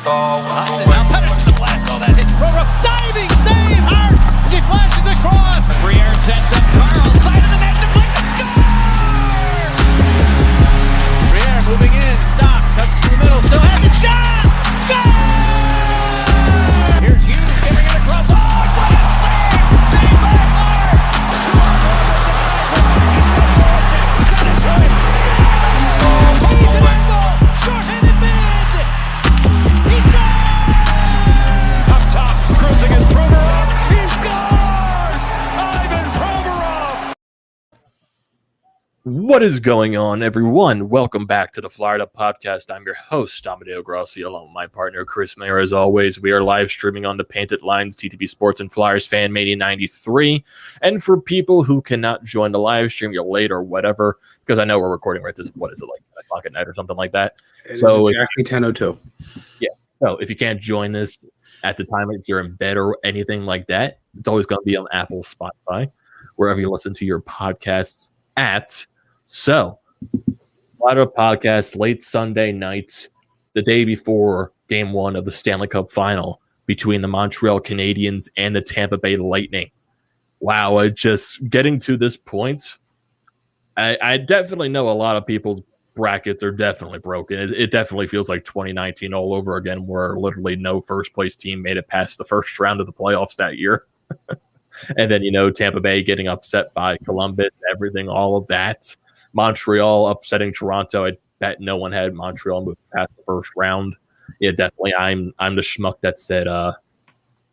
Now Petterson's a blast. All that hit. Diving save. Hart as he flashes across. Briere sets up Carl. Side of the net. Deflected. Score! Briere moving in. Stops. Cuts to the middle. Still has it. Shot! Score! Here's Hughes giving it across. Oh, it's right out. Save by Maher. Short-handed mid. He scores! Up top, cruising is Provorov. He scores! Ivan Provorov! What is going on, everyone? Welcome back to the Florida Podcast. I'm your host, Amedeo Grassia, along with my partner, Chris Maher. As always, we are live streaming on the Painted Lines, TTP Sports and Flyers Fan Mania 93. And for people who cannot join the live stream, you're late or whatever, because I know we're recording right this, what is it, like 10 o'clock at night or something like that? So exactly 10:02. Yeah. So if you can't join this at the time, if you're in bed or anything like that, it's always going to be on Apple, Spotify, wherever you listen to your podcasts at. So, a lot of podcasts late Sunday night, the day before Game 1 of the Stanley Cup Final between the Montreal Canadiens and the Tampa Bay Lightning. Wow, just getting to this point, I definitely know a lot of people's brackets are definitely broken. It definitely feels like 2019 all over again, where literally no first-place team made it past the first round of the playoffs that year. And then, Tampa Bay getting upset by Columbus, everything, all of that. Montreal upsetting Toronto. I bet no one had Montreal move past the first round. Yeah, definitely. I'm the schmuck that said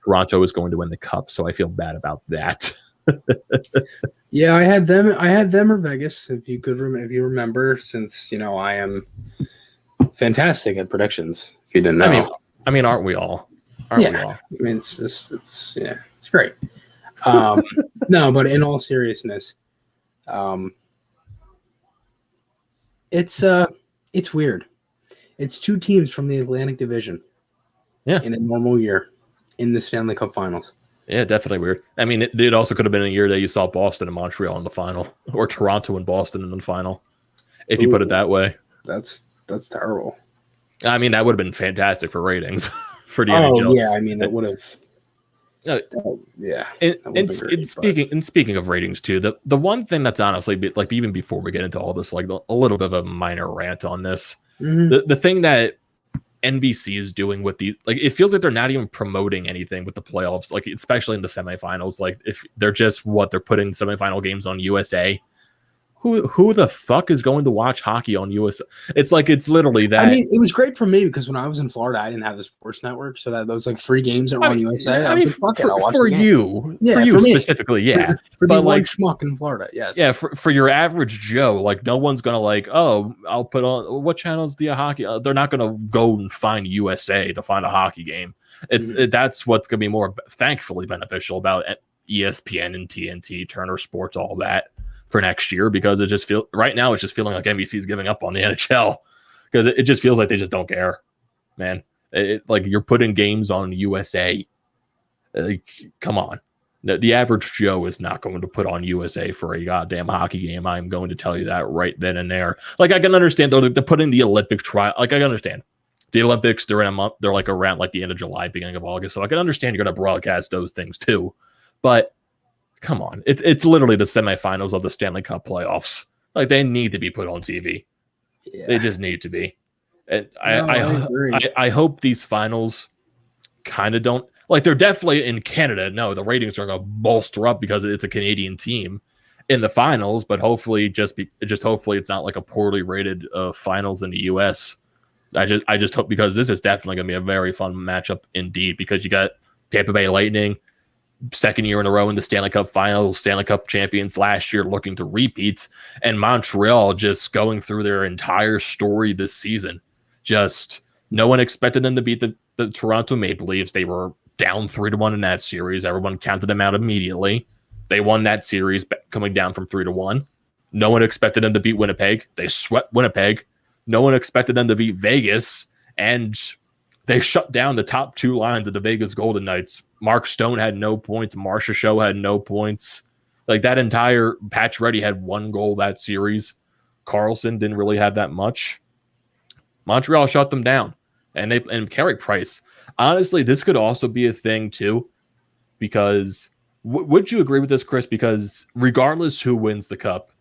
Toronto is going to win the cup, so I feel bad about that. Yeah, I had them or Vegas, if you remember, since I am fantastic at predictions. If you didn't know, I mean, aren't we all? Aren't we all? I mean, it's great. No, but in all seriousness, it's weird. It's two teams from the Atlantic Division. Yeah. In a normal year in the Stanley Cup Finals. Yeah, definitely weird. I mean, it also could have been a year that you saw Boston and Montreal in the final, or Toronto and Boston in the final, if you put it that way. That's terrible. I mean, that would have been fantastic for ratings for the NHL. Oh, yeah. I mean, it would have. Yeah. And speaking of ratings too, the one thing that's honestly, like, even before we get into all this, like a little bit of a minor rant on this, the thing that NBC is doing with it feels like they're not even promoting anything with the playoffs, like especially in the semifinals. Like, if they're just they're putting semifinal games on USA. Who the fuck is going to watch hockey on USA? It's literally that. I mean, it was great for me because when I was in Florida, I didn't have the sports network, so that those like free games that were on USA. I was like, fuck it, I'll watch for the game. you. Yeah, for you for me. specifically, yeah. For but the like schmuck in Florida, yes. Yeah, for your average Joe, like, no one's gonna I'll put on what channel's the hockey. They're not gonna go and find USA to find a hockey game. That's what's gonna be more thankfully beneficial about ESPN and TNT, Turner Sports, all that for next year, because it just right now it's just feeling like NBC is giving up on the NHL, because it just feels like they just don't care, man. Like, you're putting games on USA. Like, come on. The average Joe is not going to put on USA for a goddamn hockey game. I'm going to tell you that right then and there. Like, I can understand, though, they're putting the Olympic trial. Like, I can understand. The Olympics, they're in a month. They're like around like the end of July, beginning of August. So I can understand you're going to broadcast those things too. But come on. It's literally the semifinals of the Stanley Cup playoffs. Like, they need to be put on TV. Yeah. They just need to be. And I hope these finals kind of don't. Like, they're definitely in Canada. No, the ratings are going to bolster up because it's a Canadian team in the finals. But hopefully, hopefully, it's not like a poorly rated finals in the U.S. I just hope, because this is definitely going to be a very fun matchup indeed. Because you got Tampa Bay Lightning, second year in a row in the Stanley Cup Finals, Stanley Cup champions last year, looking to repeat, and Montreal just going through their entire story this season. Just no one expected them to beat the Toronto Maple Leafs. They were down 3-1 in that series. Everyone counted them out immediately. They won that series coming down from 3-1. No one expected them to beat Winnipeg. They swept Winnipeg. No one expected them to beat Vegas, and they shut down the top two lines of the Vegas Golden Knights. Mark Stone had no points. Marcia Show had no points. Like, that entire Patch Reddy had one goal that series. Carlson didn't really have that much. Montreal shut them down. and Carey Price. Honestly, this could also be a thing too, because would you agree with this, Chris? Because regardless who wins the cup,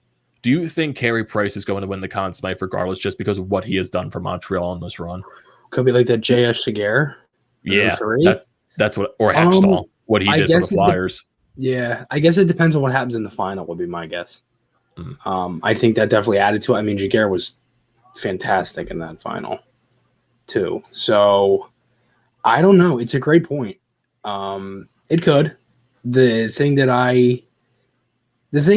do you think Carey Price is going to win the Conn Smythe regardless, just because of what he has done for Montreal on this run? Could be like that J.S. Seguer. Yeah, that's what, or Hackstall, what he did for the Flyers. I guess it depends on what happens in the final, would be my guess. I think that definitely added to it. I mean, Jaguar was fantastic in that final, too. So, I don't know. It's a great point. It could. The thing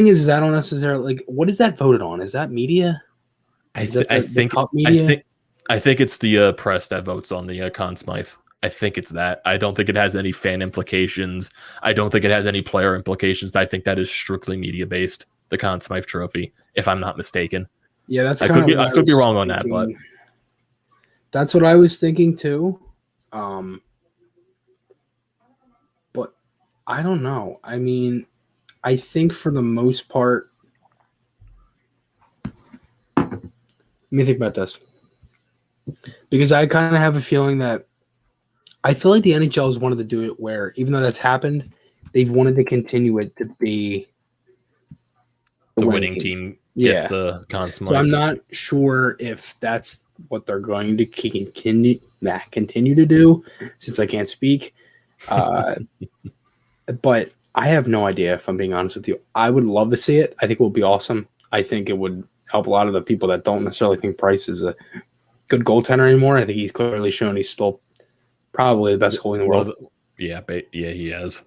is I don't necessarily like. What is that voted on? Is that media? I think it's the press that votes on the Conn Smythe. I think it's that. I don't think it has any fan implications. I don't think it has any player implications. I think that is strictly media based. The Conn Smythe Trophy, if I'm not mistaken. Yeah, that's I could be wrong on that, but that's what I was thinking too. But I don't know. I mean, I think for the most part, let me think about this, because I kind of have a feeling that I feel like the NHL has wanted to do it where, even though that's happened, they've wanted to continue it to be the winning team gets the Conn Smythe. So I'm not sure if that's what they're going to continue to do, since I can't speak. But I have no idea, if I'm being honest with you. I would love to see it. I think it would be awesome. I think it would help a lot of the people that don't necessarily think Price is a good goaltender anymore. I think he's clearly shown he's still probably the best goalie in the world. Yeah, he has.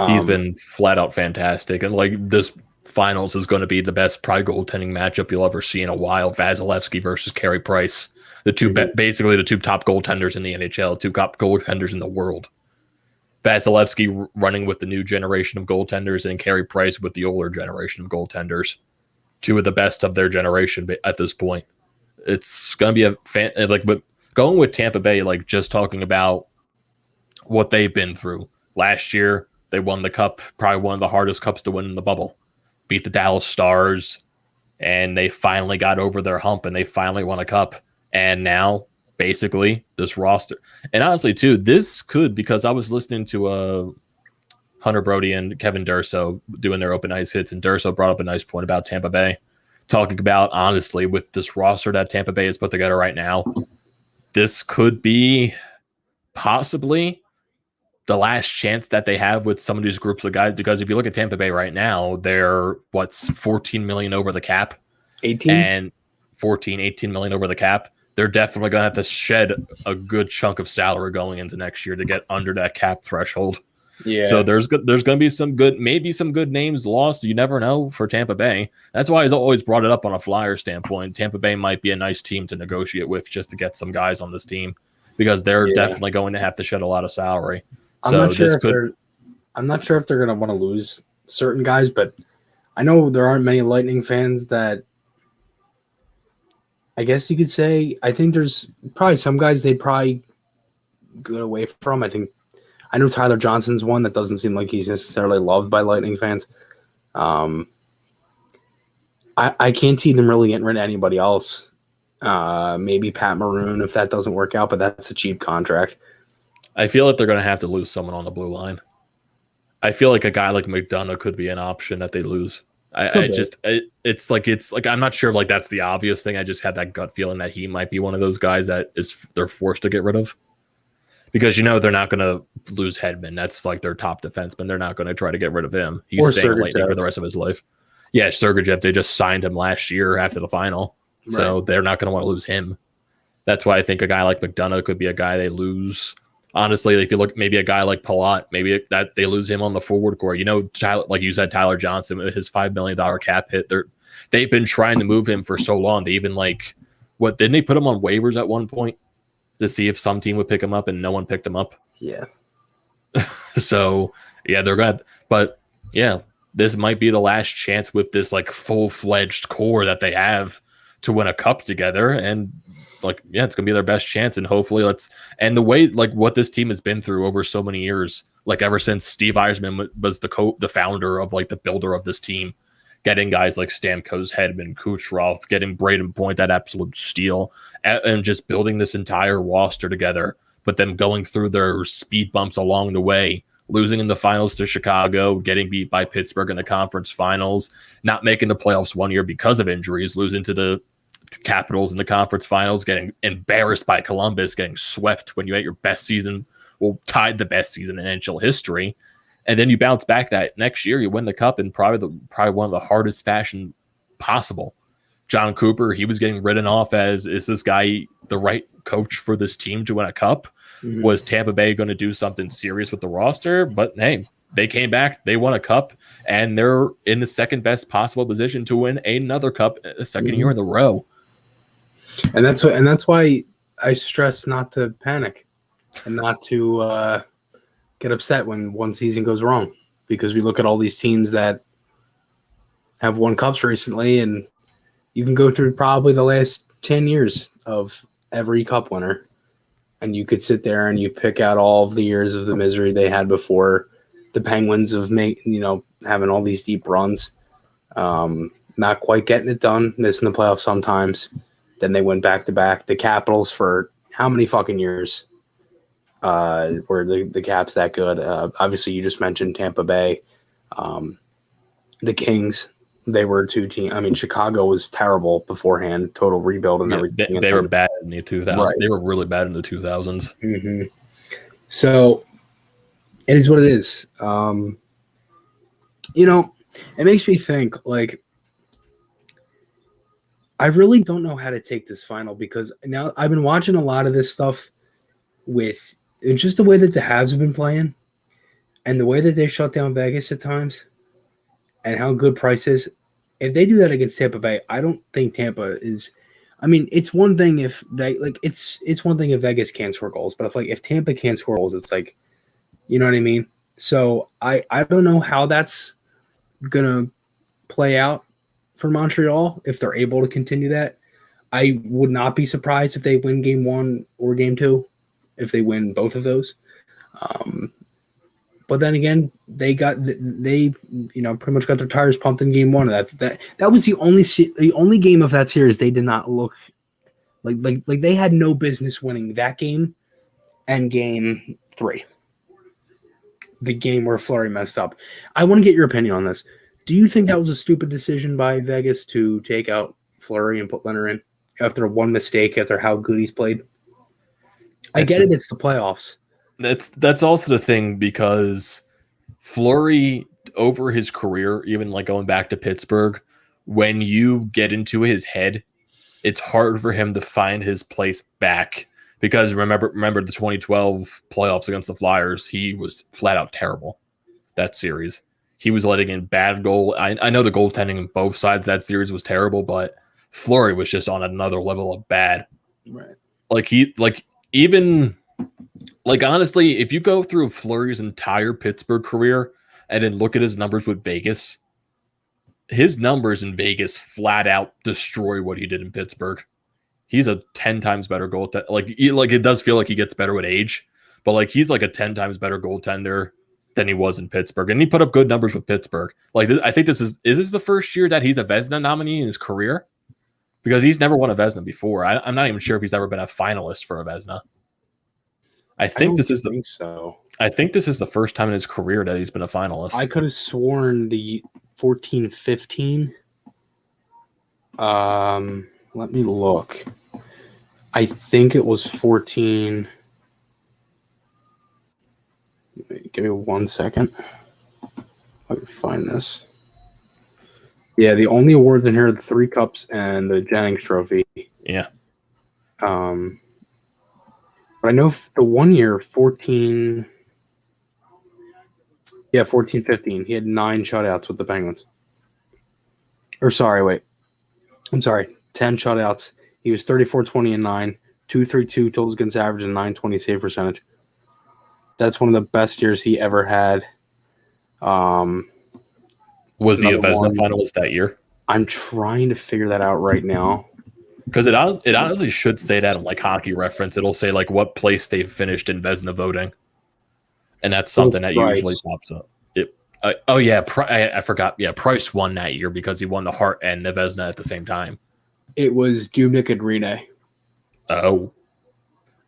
He's been flat out fantastic. And like this finals is going to be the best probably goaltending matchup you'll ever see in a while. Vasilevsky versus Carey Price, basically the two top goaltenders in the NHL, two top goaltenders in the world. Vasilevsky running with the new generation of goaltenders, and Carey Price with the older generation of goaltenders. Two of the best of their generation at this point. It's going to be a fan, but going with Tampa Bay, like just talking about what they've been through. Last year, they won the cup, probably one of the hardest cups to win in the bubble. Beat the Dallas Stars, and they finally got over their hump, and they finally won a cup. And now, basically, this roster. And honestly, too, this could, because I was listening to Hunter Brody and Kevin Durso doing their open ice hits, and Durso brought up a nice point about Tampa Bay, talking about, honestly, with this roster that Tampa Bay has put together right now, this could be possibly the last chance that they have with some of these groups of guys, because if you look at Tampa Bay right now, they're 14 million over the cap, 18 million over the cap. They're definitely going to have to shed a good chunk of salary going into next year to get under that cap threshold. Yeah. So there's going to be some good names lost. You never know for Tampa Bay. That's why I've always brought it up on a Flyer standpoint. Tampa Bay might be a nice team to negotiate with just to get some guys on this team, because they're definitely going to have to shed a lot of salary. I'm not sure if they're going to want to lose certain guys, but I know there aren't many Lightning fans that, I guess you could say, I think there's probably some guys they'd probably go away from. I know Tyler Johnson's one that doesn't seem like he's necessarily loved by Lightning fans. I can't see them really getting rid of anybody else. Maybe Pat Maroon if that doesn't work out, but that's a cheap contract. I feel like they're going to have to lose someone on the blue line. I feel like a guy like McDonough could be an option that they lose. It's like I'm not sure like that's the obvious thing. I just had that gut feeling that he might be one of those guys that they're forced to get rid of, because they're not going to lose Hedman. That's like their top defenseman. They're not going to try to get rid of him. He's staying at Lightning for the rest of his life. Yeah, Sergachev, they just signed him last year after the final, so they're not going to want to lose him. That's why I think a guy like McDonough could be a guy they lose. Honestly, if you look, maybe a guy like Palat, maybe that they lose him on the forward core. Like you said, Tyler Johnson, his $5 million cap hit. They've been trying to move him for so long. They even didn't they put him on waivers at one point to see if some team would pick him up, and no one picked him up? Yeah. So yeah, they're gonna. But yeah, this might be the last chance with this full-fledged core that they have to win a cup together, and it's gonna be their best chance. And hopefully and the way what this team has been through over so many years, ever since Steve Yzerman was the founder of the builder of this team, getting guys like Stamkos, Hedman, Kucherov, getting Braden Point, that absolute steal, and just building this entire roster together, but then going through their speed bumps along the way, losing in the finals to Chicago, getting beat by Pittsburgh in the conference finals, not making the playoffs one year because of injuries, losing to the Capitals in the conference finals, getting embarrassed by Columbus, getting swept when you had your best season, well, tied the best season in NHL history. And then you bounce back that next year, you win the cup in probably one of the hardest fashion possible. John Cooper, he was getting written off as, is this guy the right coach for this team to win a cup? Mm-hmm. Was Tampa Bay going to do something serious with the roster? But hey, they came back, they won a cup, and they're in the second best possible position to win another cup a second year in a row. And that's why I stress not to panic and not to get upset when one season goes wrong, because we look at all these teams that have won cups recently, and you can go through probably the last 10 years of every cup winner, and you could sit there and you pick out all of the years of the misery they had before. The Penguins of having all these deep runs, not quite getting it done, missing the playoffs sometimes. Then they went back to back. The Capitals for how many fucking years were the Caps that good? Obviously, you just mentioned Tampa Bay. The Kings, they were two teams. I mean, Chicago was terrible beforehand, total rebuild and everything. They were bad in the 2000s. Right. They were really bad in the 2000s. Mm-hmm. So it is what it is. It makes me think, like, I really don't know how to take this final, because now I've been watching a lot of this stuff with just the way that the Habs have been playing and the way that they shut down Vegas at times and how good Price is. If they do that against Tampa Bay, I don't think Tampa is. I mean, it's one thing if they it's one thing if Vegas can't score goals, but if Tampa can't score goals, it's like, you know what I mean? So I don't know how that's gonna play out for Montreal if they're able to continue that. I would not be surprised if they win game 1 or game 2, if they win both of those. But then again, they pretty much got their tires pumped in game 1 of that. That was the only game of that series they did not look like they had no business winning, that game and game 3. The game where Fleury messed up. I want to get your opinion on this. Do you think that was a stupid decision by Vegas to take out Fleury and put Leonard in after one mistake, after how good he's played? I get it, it's the playoffs. That's also the thing, because Fleury, over his career, even like going back to Pittsburgh, when you get into his head, it's hard for him to find his place back. Because remember the 2012 playoffs against the Flyers, he was flat out terrible that series. He was letting in bad goal. I know the goaltending on both sides of that series was terrible, but Fleury was just on another level of bad. Right. Honestly, if you go through Fleury's entire Pittsburgh career and then look at his numbers with Vegas, his numbers in Vegas flat out destroy what he did in Pittsburgh. He's a 10 times better goaltender. It does feel like he gets better with age, but he's like a 10 times better goaltender than he was in Pittsburgh, and he put up good numbers with Pittsburgh. I think this is this the first year that he's a Vezina nominee in his career, because he's never won a Vezina before. I'm not even sure if he's ever been a finalist for a Vezina. I think this is the first time in his career that he's been a finalist. I could have sworn the 14-15. Let me look. I think it was 14. Give me 1 second. I can find this. Yeah, the only awards in here are the 3 cups and the Jennings Trophy. Yeah. But I know the 1 year, 14. Yeah, 14-15. He had 9 shutouts with the Penguins. Or sorry, wait. I'm sorry. 10 shutouts. He was 34-20-9, 2.32 totals against average, and 9.20 save percentage. That's one of the best years he ever had. Was he a Vezina finalist that year? I'm trying to figure that out right now. Because it honestly should say that on Hockey Reference. It'll say what place they finished in Vezina voting, and that's something that usually pops up. Oh yeah, I forgot. Yeah, Price won that year because he won the Hart and the Vezina at the same time. It was Dubnyk and Rene. Oh,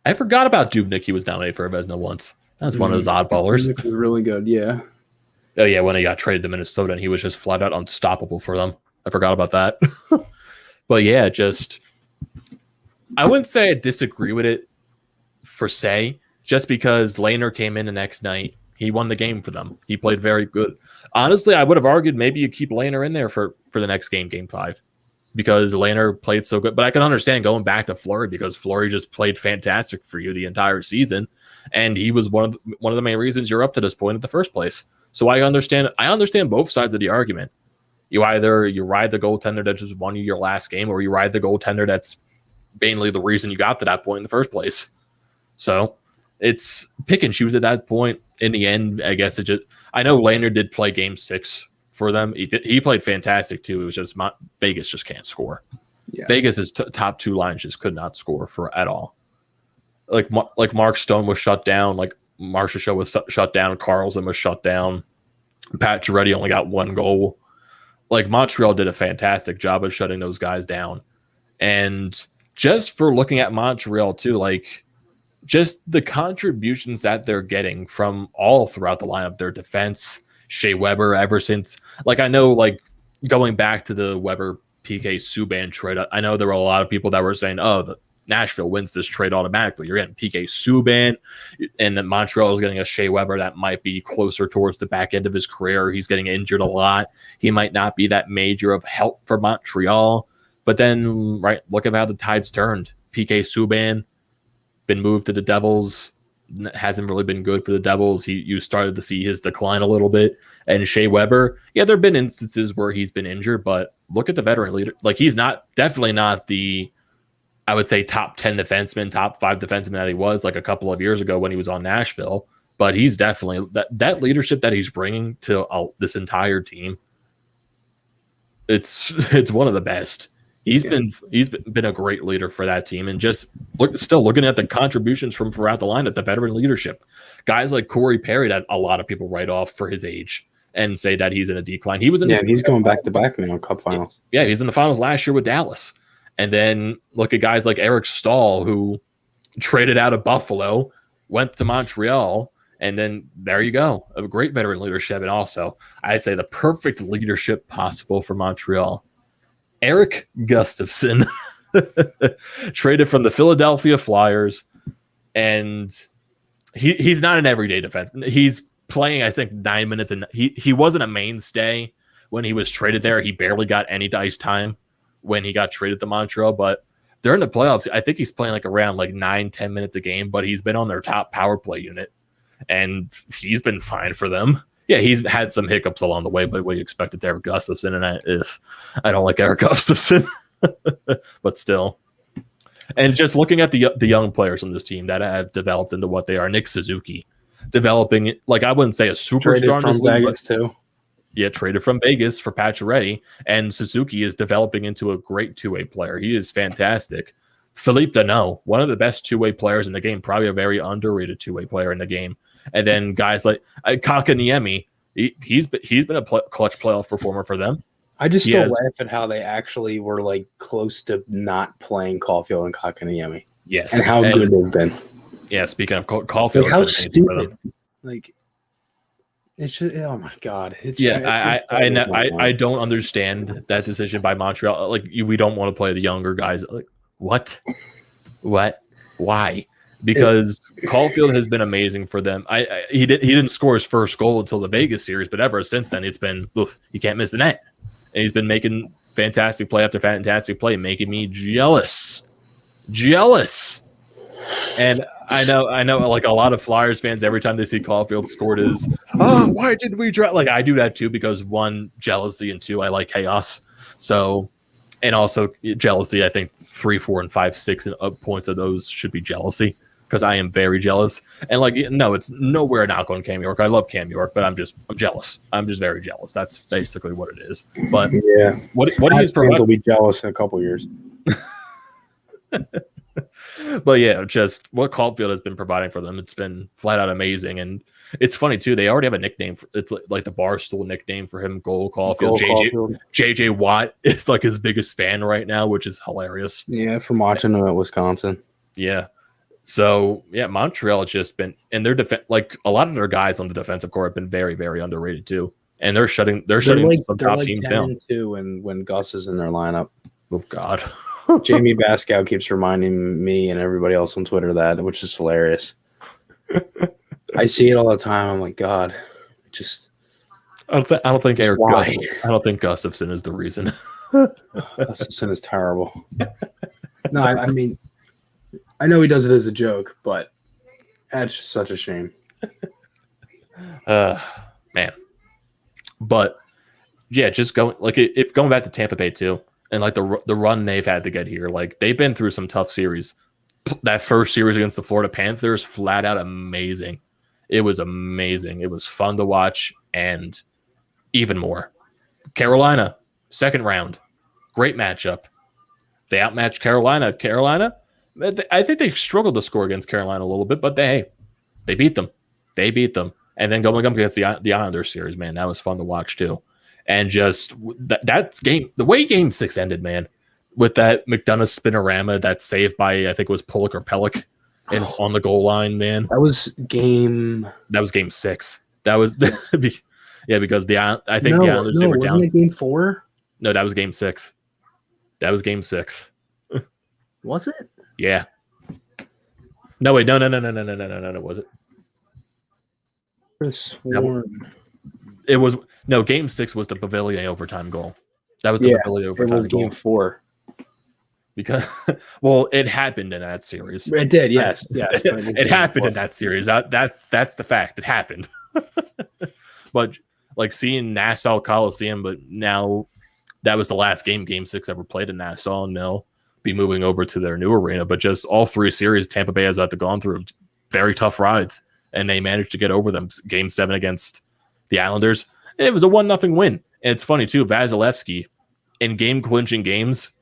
I forgot about Dubnyk. He was nominated for a Vezina once. That's one of those oddballers. Dubnyk was really good, yeah. Oh yeah, when he got traded to Minnesota and he was just flat out unstoppable for them. I forgot about that. But yeah, I wouldn't say I disagree with it per se, just because Lehner came in the next night. He won the game for them. He played very good. Honestly, I would have argued maybe you keep Lehner in there for the next game, Game 5, because Lehner played so good. But I can understand going back to Fleury because Fleury just played fantastic for you the entire season, and he was one of the main reasons you're up to this point in the first place. So I understand both sides of the argument. You ride the goaltender that just won you your last game, or you ride the goaltender that's mainly the reason you got to that point in the first place. So it's pick and choose at that point. In the end, I guess I know Lehner did play Game 6 for them. He played fantastic too. It was just Vegas just can't score. Yeah. Vegas's top two lines just could not score at all. Like Mark Stone was shut down. Like Marcia Show was shut down. Carlson was shut down. Pat Giretti only got one goal. Like Montreal did a fantastic job of shutting those guys down. And just for looking at Montreal too, like just the contributions that they're getting from all throughout the lineup, their defense, Shea Weber, ever since, like, I know, like, going back to the Weber PK Subban trade, I know there were a lot of people that were saying, oh, Nashville wins this trade automatically. You're getting PK Subban, and then Montreal is getting a Shea Weber that might be closer towards the back end of his career. He's getting injured a lot. He might not be that major of help for Montreal. But then, right, look at how the tides turned. PK Subban been moved to the Devils, hasn't really been good for the Devils. You started to see his decline a little bit. And Shea Weber, yeah, there have been instances where he's been injured, but look at the veteran leader. Like, he's definitely not the, I would say, top 10 defenseman, top 5 defenseman that he was like a couple of years ago when he was on Nashville. But he's definitely that leadership that he's bringing to this entire team. It's one of the best. He's been a great leader for that team, and just still looking at the contributions from throughout the lineup, the veteran leadership, guys like Corey Perry that a lot of people write off for his age and say that he's in a decline. He was in he's going back to back now, Cup finals. Yeah, he's in the finals last year with Dallas, and then look at guys like Eric Stahl, who traded out of Buffalo, went to Montreal, and then there you go, a great veteran leadership, and also I'd say the perfect leadership possible for Montreal. Eric Gustafsson traded from the Philadelphia Flyers, and he's not an everyday defenseman. He's playing, I think, 9 minutes, and he wasn't a mainstay when he was traded there. He barely got any ice time when he got traded to Montreal, but during the playoffs, I think he's playing around 9-10 minutes a game, but he's been on their top power play unit, and he's been fine for them. Yeah, he's had some hiccups along the way, but what you expected to Eric Gustafsson, and I don't like Eric Gustafsson, but still. And just looking at the young players on this team that have developed into what they are, Nick Suzuki, developing, I wouldn't say a superstar. Traded from Vegas, too. Yeah, traded from Vegas for Pacioretty, and Suzuki is developing into a great two-way player. He is fantastic. Philippe Danault, one of the best two-way players in the game, probably a very underrated two-way player in the game. And then guys like Kakaniemi, he's been a clutch playoff performer for them. I just still laugh at how they actually were close to not playing Caulfield and Kakaniemi. Yes, and how good they've been. Yeah, speaking of Caulfield, how stupid. It's just, oh my god. I don't understand that decision by Montreal. We don't want to play the younger guys. What? Why? Because Caulfield has been amazing for them. He didn't score his first goal until the Vegas series, but ever since then, it's been you can't miss the net, and he's been making fantastic play after fantastic play, making me jealous. And I know, a lot of Flyers fans, every time they see Caulfield scored, is why did we draw? I do that too because 1, jealousy, and 2, I like chaos. So. And also jealousy, I think 3, 4, and 5, 6 points of those should be jealousy because I am very jealous. And no, it's nowhere knock on Cam York. I love Cam York, but I'm jealous. I'm just very jealous. That's basically what it is. But yeah, what he's providing, will be jealous in a couple years. But yeah, just what Caulfield has been providing for them, it's been flat out amazing. And it's funny too, they already have a nickname it's like the Barstool nickname for him, Goal Caulfield. JJ Watt is like his biggest fan right now, which is hilarious. Yeah, from watching him at Wisconsin. Yeah. So yeah, Montreal has just been, and their defense, like a lot of their guys on the defensive core have been very, very underrated too. And they're shutting some top teams down too. When Gus is in their lineup. Oh God. Jamie Baskow keeps reminding me and everybody else on Twitter that, which is hilarious. I see it all the time. I'm like, God, just. I don't think Gustafson is the reason. Gustafson is terrible. No, I mean, I know he does it as a joke, but that's just such a shame. Man. But yeah, just going if going back to Tampa Bay too. And like the run they've had to get here, like they've been through some tough series. That first series against the Florida Panthers, flat out amazing. It was amazing. It was fun to watch, and even more. Carolina, second round, great matchup. They outmatched Carolina. Carolina, I think they struggled to score against Carolina a little bit, but they beat them. They beat them, and then going up against the Islanders series, man, that was fun to watch too. And just that's game, the way Game 6 ended, man, with that McDonough spinorama, that saved by I think it was Pulick or Pellick, and on the goal line, man. That was Game 6. That was because the Islanders they were down. Wasn't it Game 4? No, that was Game 6. That was Game 6. Was it? Yeah. No wait, no. Was it? It was Game 6 was the Pavilier overtime goal. That was the Pavilier overtime goal. It was Game 4. Because, it happened in that series. It did, yes. It happened in that series. That's the fact. It happened. But like seeing Nassau Coliseum, but now that was the last Game 6 ever played in Nassau, and they'll be moving over to their new arena. But just all three series, Tampa Bay has had to gone through very tough rides, and they managed to get over them. Game 7 against the Islanders, it was a 1-0 win. And it's funny too, Vasilevsky in game clinching games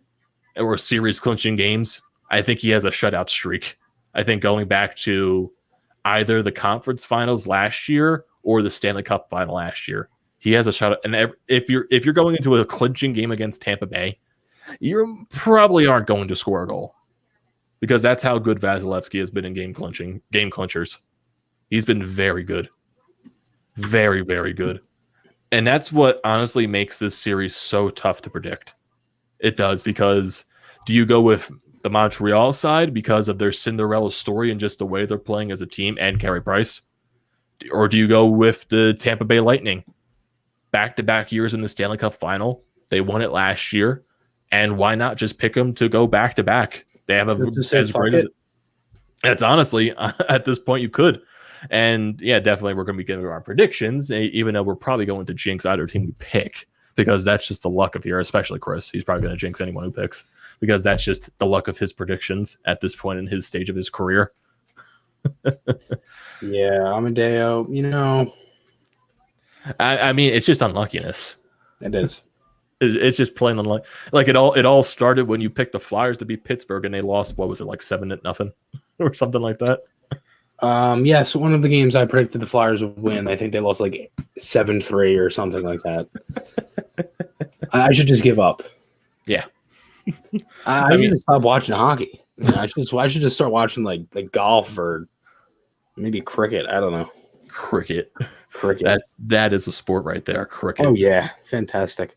or series clinching games, I think he has a shutout streak. I think going back to either the conference finals last year or the Stanley Cup final last year, he has a shutout. And if you're going into a clinching game against Tampa Bay, you probably aren't going to score a goal, because that's how good Vasilevsky has been in game clinchers. He's been very good. Very, very good. And that's what honestly makes this series so tough to predict. It does, because do you go with the Montreal side because of their Cinderella story and just the way they're playing as a team and Carey Price? Or do you go with the Tampa Bay Lightning? Back-to-back years in the Stanley Cup final. They won it last year. And why not just pick them to go back-to-back? They have as great as it. That's honestly, at this point, you could. And yeah, definitely we're going to be giving our predictions, even though we're probably going to jinx either team we pick, because that's just the luck of here, especially Chris. He's probably going to jinx anyone who picks, because that's just the luck of his predictions at this point in his stage of his career. Yeah, Amedeo, I mean, it's just unluckiness. It is. It's just plain unlucky. Like it all started when you picked the Flyers to beat Pittsburgh and they lost, what was it, like 7-0 or something like that? So one of the games I predicted the Flyers would win, I think they lost like 7-3 or something like that. I should just give up. Yeah. I should stop watching hockey. I should just start watching like golf or maybe cricket. I don't know. Cricket. Cricket. That is a sport right there. Cricket. Oh yeah, fantastic.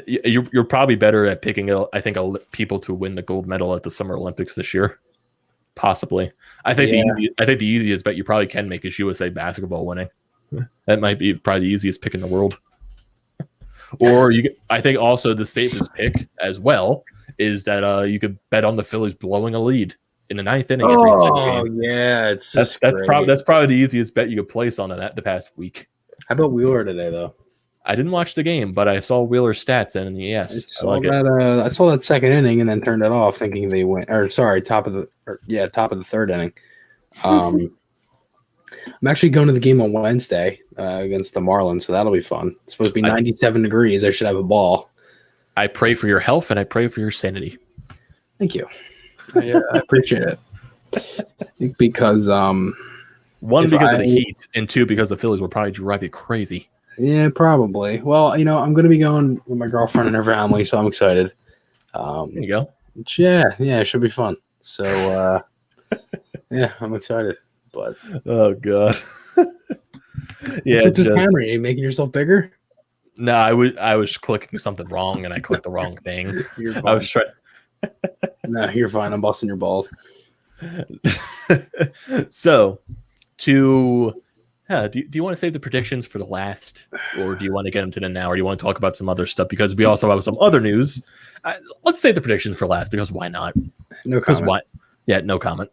You're probably better at picking, I think, people to win the gold medal at the Summer Olympics this year. Possibly. I think the easiest bet you probably can make is USA basketball winning. That might be probably the easiest pick in the world. Or I think also the safest pick as well is that you could bet on the Phillies blowing a lead in the ninth inning every single game. Oh yeah, that's probably the easiest bet you could place on the past week. How about Wheeler today though? I didn't watch the game, but I saw Wheeler's stats, and yes, I saw that second inning and then turned it off, thinking they went. Or sorry, top of the third inning. I'm actually going to the game on Wednesday against the Marlins, so that'll be fun. It's supposed to be 97 degrees. I should have a ball. I pray for your health and I pray for your sanity. Thank you. I appreciate it. Because one, because of the heat, and two, because the Phillies will probably drive you crazy. Yeah, probably. Well, I'm going to be going with my girlfriend and her family, so I'm excited. There you go. Yeah, it should be fun. So, yeah, I'm excited. But oh god, yeah. What's the camera? Are you making yourself bigger? No, I was clicking something wrong, and I clicked the wrong thing. I was trying. No, you're fine. I'm busting your balls. So, do you want to save the predictions for the last, or do you want to get them to the now, or do you want to talk about some other stuff? Because we also have some other news. Let's save the predictions for last, because why not? No comment. Why? Yeah, no comment.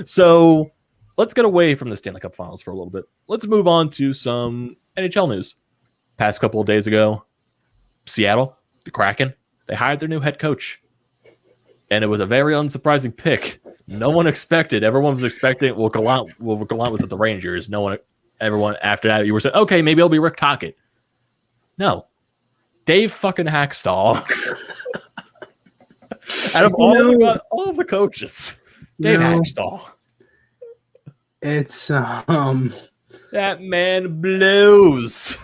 So let's get away from the Stanley Cup Finals for a little bit. Let's move on to some NHL news. Past couple of days ago, Seattle, the Kraken, they hired their new head coach. And it was a very unsurprising pick. No one expected. Everyone was expecting. Well, Gallant was at the Rangers. Everyone after that, you were saying, okay, maybe it'll be Rick Tocchet. No, Dave fucking Hackstall. Out of all the coaches, Dave Hackstall. It's that man blows.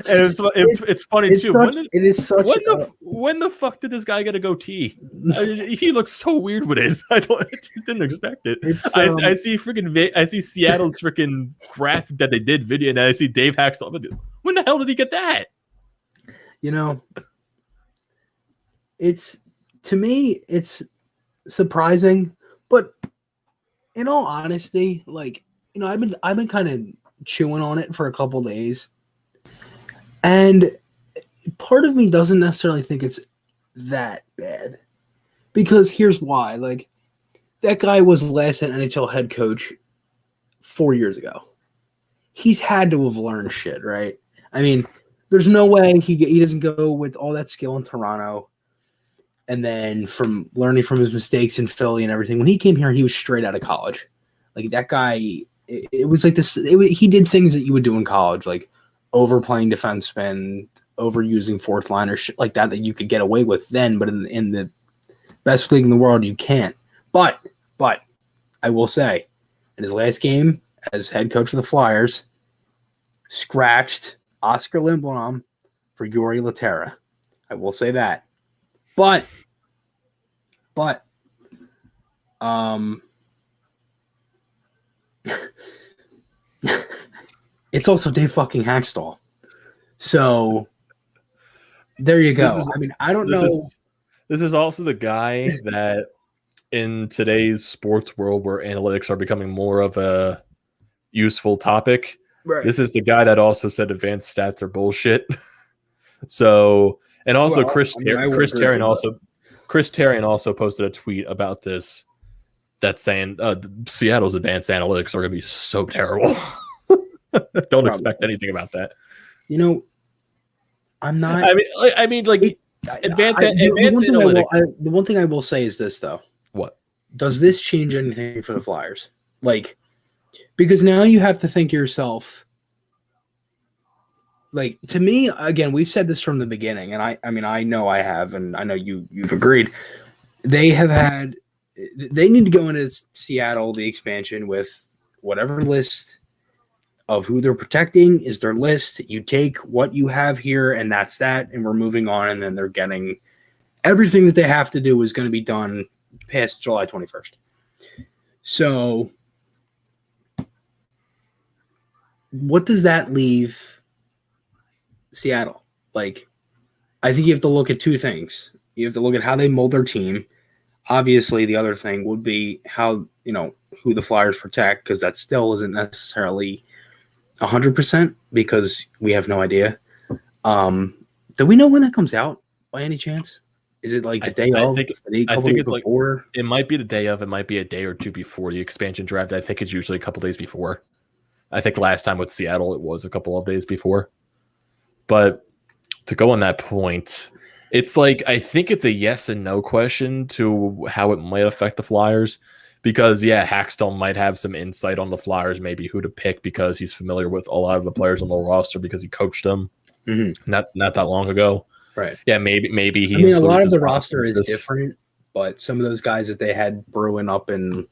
And it's funny too. When the fuck did this guy get a goatee? He looks so weird with it. I didn't expect it. I see Seattle's freaking graphic that they did video, and I see Dave Hackstall. When the hell did he get that? To me, it's surprising, but in all honesty, I've been kind of chewing on it for a couple days. And part of me doesn't necessarily think it's that bad, because here's why. That guy was last an NHL head coach 4 years ago. He's had to have learned shit, right? I mean, there's no way he doesn't go with all that skill in Toronto, and then from learning from his mistakes in Philly and everything. When he came here, he was straight out of college. That guy, it was like this. He did things that you would do in college, like overplaying defensemen, overusing fourth liner, shit like that you could get away with then, but in the best league in the world, you can't. But I will say, in his last game as head coach of the Flyers, scratched Oscar Lindblom for Yuri Laterra. I will say that. But it's also Dave fucking Hackstall. So there you go. I don't know. This is also the guy that in today's sports world where analytics are becoming more of a useful topic. Right. This is the guy that also said advanced stats are bullshit. So, and also Chris Tarian also posted a tweet about this that's saying Seattle's advanced analytics are going to be so terrible. Don't expect anything about that. I'm not. Advanced analytics. The one thing I will say is this, though. What? Does this change anything for the Flyers? Because now you have to think to yourself. To me, again, we've said this from the beginning, and I know I have, and I know you've agreed. They need to go into Seattle, the expansion, with whatever list of who they're protecting is their list. You take what you have here, and that's that, and we're moving on, and then they're getting everything that they have to do is going to be done past July 21st. So what does that leave Seattle? I think you have to look at two things. You have to look at how they mold their team. Obviously, the other thing would be how, who the Flyers protect, because that still isn't necessarily 100% because we have no idea. Do we know when that comes out by any chance? Is it the day of? I think it's before? It might be the day of. It might be a day or two before the expansion draft. I think it's usually a couple days before. I think last time with Seattle, it was a couple of days before. But to go on that point, it's I think it's a yes and no question to how it might affect the Flyers. Because, Hackstall might have some insight on the Flyers, maybe who to pick, because he's familiar with a lot of the players on the roster because he coached them not that long ago. Right. Yeah, maybe he. I mean, a lot of influences the Ron roster is Francis. different, but some of those guys that they had brewing up in,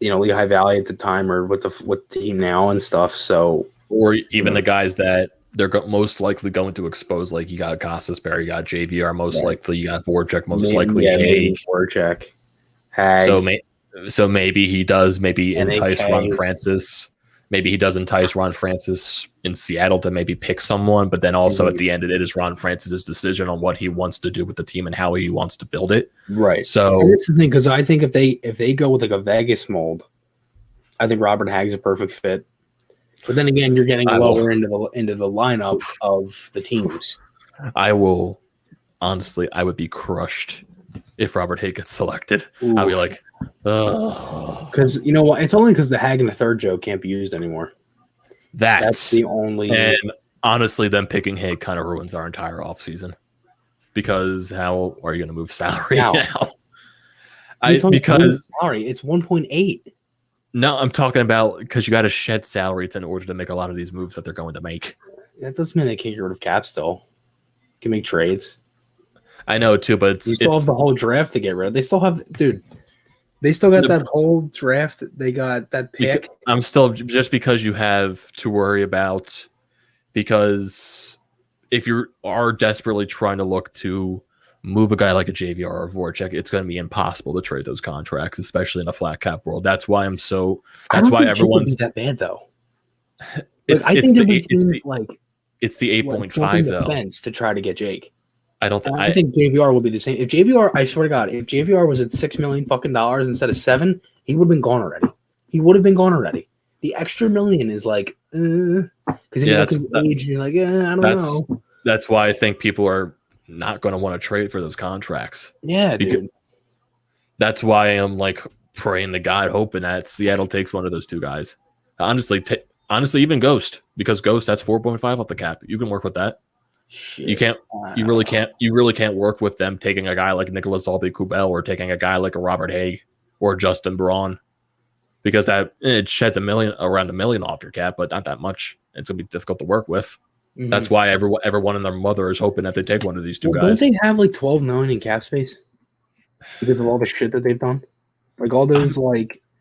Lehigh Valley at the time, or with the team now and stuff. So, or even the guys that they're most likely going to expose, like you got Gostisbehere, you got JVR, most likely you got Voracek, most likely Haig. Voracek, Hag. So maybe he does entice NAK. Ron Francis. Maybe he does entice Ron Francis in Seattle to maybe pick someone, but then also at the end, it is Ron Francis's decision on what he wants to do with the team and how he wants to build it. Right. So and that's the thing, because I think if they go with like a Vegas mold, I think Robert Hag's a perfect fit. But then again, you're getting lower into the lineup of the teams. I would be crushed if Robert Hag gets selected. Ooh. I'd be like, because you know what? It's only because the Hag and the third Joe can't be used anymore. That's the only. And honestly, them picking Hag kind of ruins our entire offseason, because how are you going to move salary now? Because salary, it's 1.8. No, I'm talking about because you got to shed salary in order to make a lot of these moves that they're going to make. That doesn't mean they can't get rid of cap still. You can make trades. I know too, but you still have the whole draft to get rid of. They still have, they still got that whole draft. They got that pick. I'm still, just because you have to worry about, because if you are desperately trying to look to move a guy like a JVR or Voracek, it's going to be impossible to trade those contracts, especially in a flat cap world. That's why everyone's that bad though. It's I think it's the 8.5 though. Fence to try to get Jake. I think JVR will be the same. If JVR, I swear to God, if JVR was at $6 million fucking dollars instead of $7 million, he would have been gone already. The extra $1 million is like, because you look at age, and you're like, I don't know. That's why I think people are not going to want to trade for those contracts. Yeah, dude. That's why I'm like praying to God, hoping that Seattle takes one of those two guys. Honestly, even Ghost, because Ghost, that's 4.5 off the cap. You can work with that. Shit. You really can't work with them taking a guy like Nicolas Aube-Kubel or taking a guy like a Robert Hag or Justin Braun, because it sheds around $1 million off your cap, but not that much. It's gonna be difficult to work with. Mm-hmm. That's why everyone and their mother is hoping that they take one of these two guys. Don't they have like $12 million in cap space because of all the shit that they've done? Like all those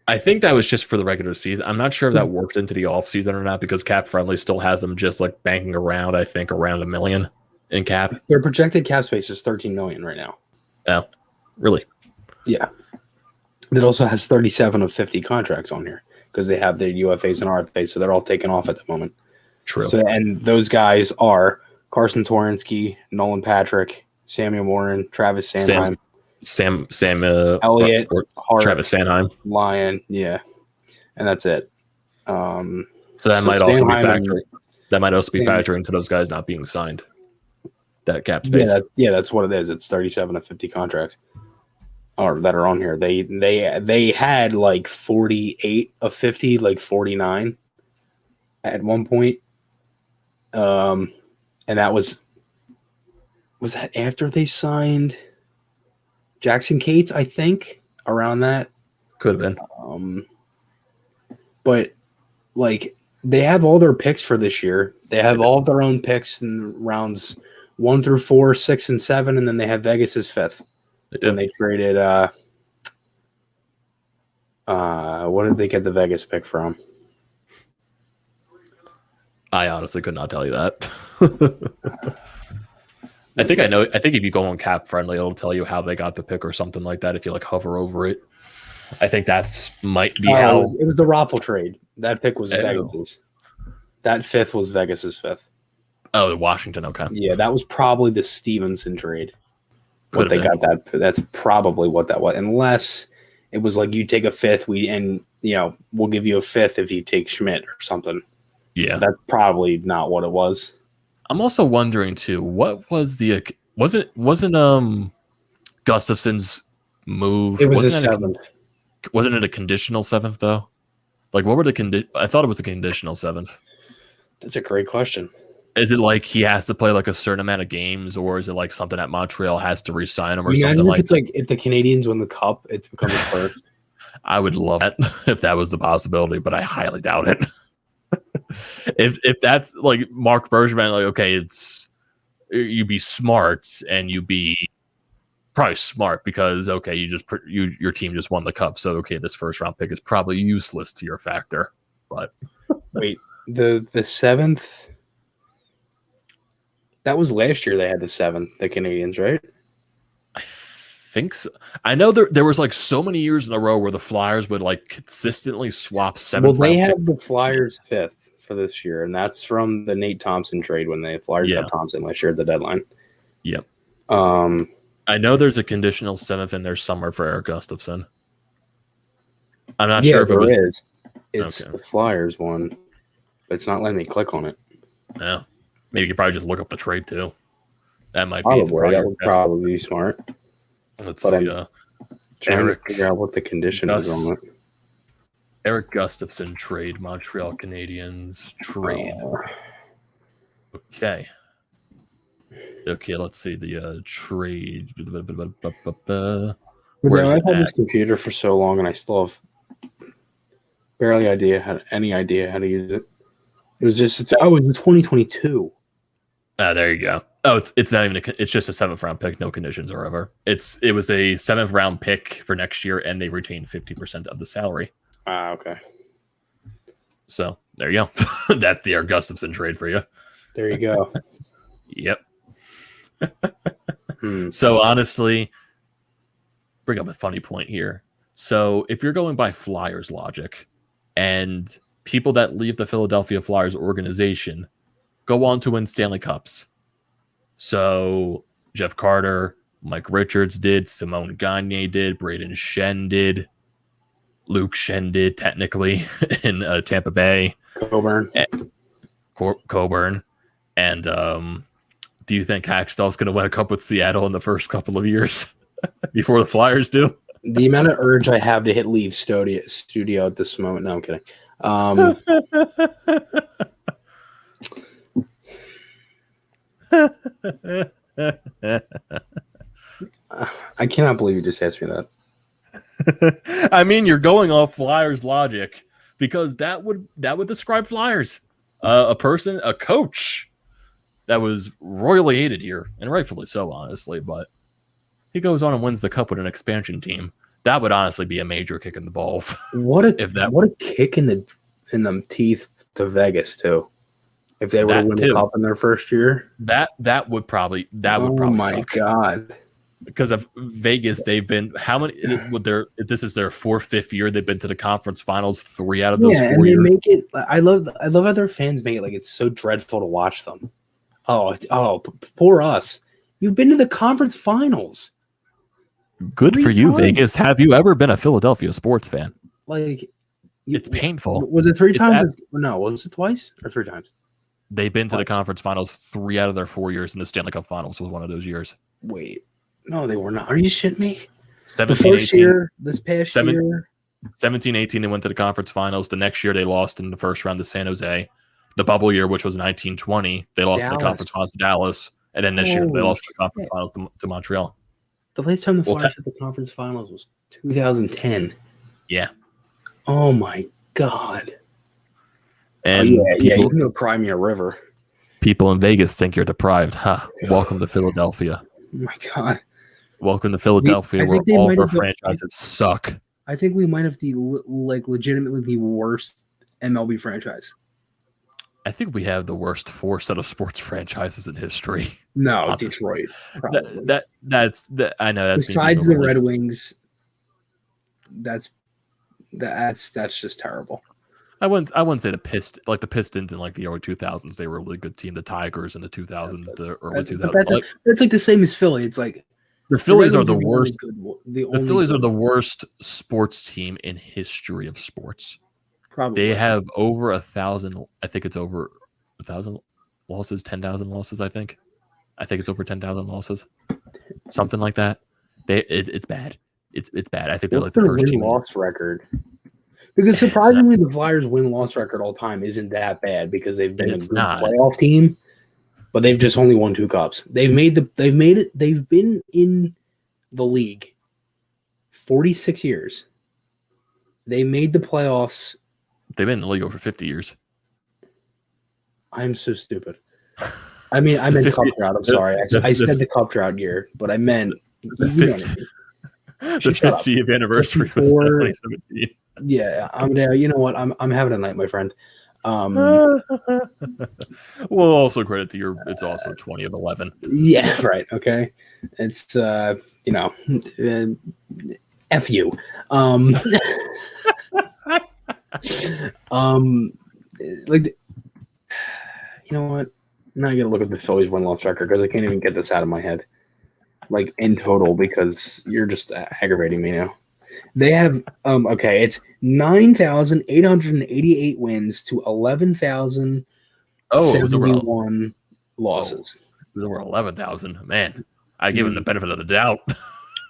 I think that was just for the regular season. I'm not sure if that worked into the offseason or not, because Cap Friendly still has them just like banking around, I think, around $1 million in cap. Their projected cap space is $13 million right now. Oh, really? Yeah. It also has 37 of 50 contracts on here because they have their UFAs and RFAs, so they're all taken off at the moment. True. So, and those guys are Carson Twarynski, Nolan Patrick, Samuel Morin, Travis Sanheim. Sam Elliott, Hart, Travis Sanheim, Lyon, yeah, and that's it. So that might also be factoring. That might also be factoring into those guys not being signed. That cap space. That's what it is. It's 37 of 50 contracts, or that are on here. They had like 48 of 50, like 49 at one point. And that was that after they signed Jackson Cates, I think, around that. Could have been. But, like, they have all their picks for this year. They have all of their own picks in rounds 1 through 4, 6, and 7, and then they have Vegas's 5th. And they traded what did they get the Vegas pick from? I honestly could not tell you that. I think I know. I think if you go on Cap Friendly, it'll tell you how they got the pick or something like that. If you like hover over it, I think might be how it was the Raffle trade. That pick was Vegas's. That 5th was Vegas's 5th. Oh, Washington. Okay. Yeah, that was probably the Stevenson trade. Got that. That's probably what that was, unless it was like you take a 5th, we'll give you a 5th if you take Schmidt or something. Yeah, that's probably not what it was. I'm also wondering too, what was wasn't Gustafson's move? It was a 7th. Wasn't it a conditional 7th though? Like, what were the I thought it was a conditional 7th. That's a great question. Is it like he has to play like a certain amount of games, or is it like something that Montreal has to re-sign him or something like that? It's like if the Canadiens win the cup, it's becoming first. I would love that if that was the possibility, but I highly doubt it. if that's like Marc Bergevin, like, okay, it's you be smart and you be probably smart because okay, your team just won the cup, so okay, this first round pick is probably useless to your factor. But wait, the 7th. That was last year. They had the 7th, the Canadiens, right? I think so. I know there was like so many years in a row where the Flyers would like consistently swap 7th. Well, they have the Flyers 5th for this year, and that's from the Nate Thompson trade when the Flyers got Thompson last year at the deadline. Yep. I know there's a conditional 7th in there somewhere for Eric Gustafsson. I'm not sure if it was. Is. It's the Flyers one, but it's not letting me click on it. Yeah. Maybe you could probably just look up the trade too. That might be. That would probably be smart. Let's but see. Trying to figure out what the condition is on it. Eric Gustafsson trade, Montreal Canadiens trade. Okay. Okay, let's see the trade. I've had this computer for so long, and I still have barely any idea how to use it. It was just it's in 2022. There you go. Oh, it's not even it's just a 7th round pick, no conditions or ever. It was a 7th round pick for next year, and they retained 50% of the salary. Okay. So there you go. That's the Eric Gustafsson trade for you. There you go. Yep. So honestly, bring up a funny point here. So if you're going by Flyers logic, and people that leave the Philadelphia Flyers organization go on to win Stanley Cups. So Jeff Carter, Mike Richards did, Simone Gagne did, Braden Shen did, Luke Shen did technically in Tampa Bay. Coburn. And do you think Hackstall's going to win a cup with Seattle in the first couple of years before the Flyers do? The amount of urge I have to hit leave studio at this moment. No, I'm kidding. I cannot believe you just asked me that. I mean, you're going off Flyers logic because that would describe Flyers. A coach that was royally hated here, and rightfully so, honestly. But he goes on and wins the cup with an expansion team. That would honestly be a major kick in the balls. What a kick in the teeth to Vegas too. If they were to win the cup in their first year, that would probably. Oh my suck. God! Because of Vegas, they've been how many? This is their 5th year. They've been to the conference finals 3 out of those 4 and years. They make it. I love how their fans make it like it's so dreadful to watch them. Poor us. You've been to the conference finals. Good for you, Vegas. Have you ever been a Philadelphia sports fan? It's painful. Was it 3 times? No, was it twice or 3 times? They've been to the conference finals 3 out of their 4 years, and the Stanley Cup finals was one of those years. Wait. No, they were not. Are you shitting me? 17, 18, year, this past year? 17, 18, they went to the conference finals. The next year, they lost in the first round to San Jose. The bubble year, which was 1920, they lost in the conference finals to Dallas. And then this year, they lost the conference finals to Montreal. The last time the Flyers hit the conference finals was 2010. Yeah. Oh, my God. And you can go cry me a river. People in Vegas think you're deprived. Welcome to Philadelphia. Oh, my God. Welcome to Philadelphia, where all of our franchises suck. I think we might have legitimately the worst MLB franchise. I think we have the worst 4 set of sports franchises in history. No, Detroit. That's I know. That's besides the Red Wings. That's just terrible. I wouldn't say the Pistons in like the early 2000s. They were a really good team. The Tigers in the 2000s, the early 2000s. That's like the same as Philly. It's like the Phillies are the worst. The Phillies are the worst sports team in history of sports. Probably. They have over 1,000. I think it's over 1,000 losses, 10,000 losses. I think it's over 10,000 losses, something like that. It's bad. It's bad. I think they're like the first team. Loss record. Because surprisingly, the Flyers win-loss record all time isn't that bad because they've been a good playoff team, but they've just only won 2 cups. They've been in the league 46 years. They made the playoffs. They've been in the league over 50 years. I'm so stupid. I mean, I meant cup drought. I'm sorry. I said the cup drought year, but I meant the 50th anniversary was 2017. Yeah, Amedeo, you know what? I'm having a night, my friend. Well, also credit to it's also 20 of 11. Yeah, right. Okay. It's F you. Like, you know what? Now I gotta look at the Phillies win-loss record because I can't even get this out of my head. Like in total, because you're just aggravating me now. They have it's 9,888 wins to 11,071 losses. It was over 11,000. Man, I give him the benefit of the doubt.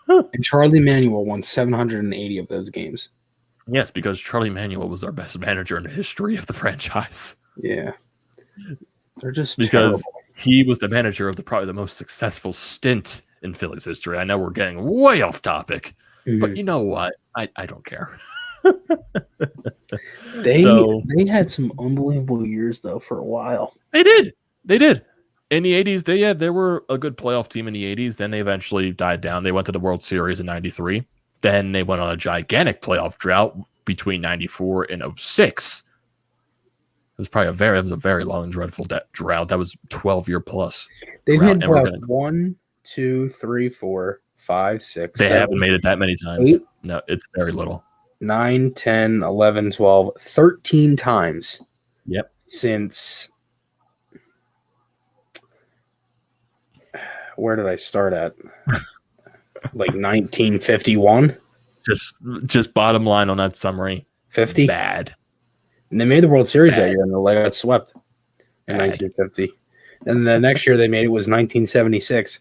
And Charlie Manuel won 780 of those games. Yes, because Charlie Manuel was our best manager in the history of the franchise. Yeah. They're just because terrible. He was the manager of probably the most successful stint in Phillies history. I know we're getting way off topic, but you know what? I don't care. They had some unbelievable years though for a while. They did. In the 80s, they were a good playoff team in the 80s. Then they eventually died down. They went to the World Series in 93. Then they went on a gigantic playoff drought between 94 and 06. It was probably a very long and dreadful drought. That was 12-year plus. They've made playoffs 1, 2, 3, 4, 5, 6. They 7, haven't made it that many times. 8, no, it's very little. 9, 10, 11, 12, 13 times. Yep. Since where did I start at? Like 1951? Just bottom line on that summary. 50? Bad. And they made the World Series that year, and they got swept in 1950. And the next year they made it was 1976.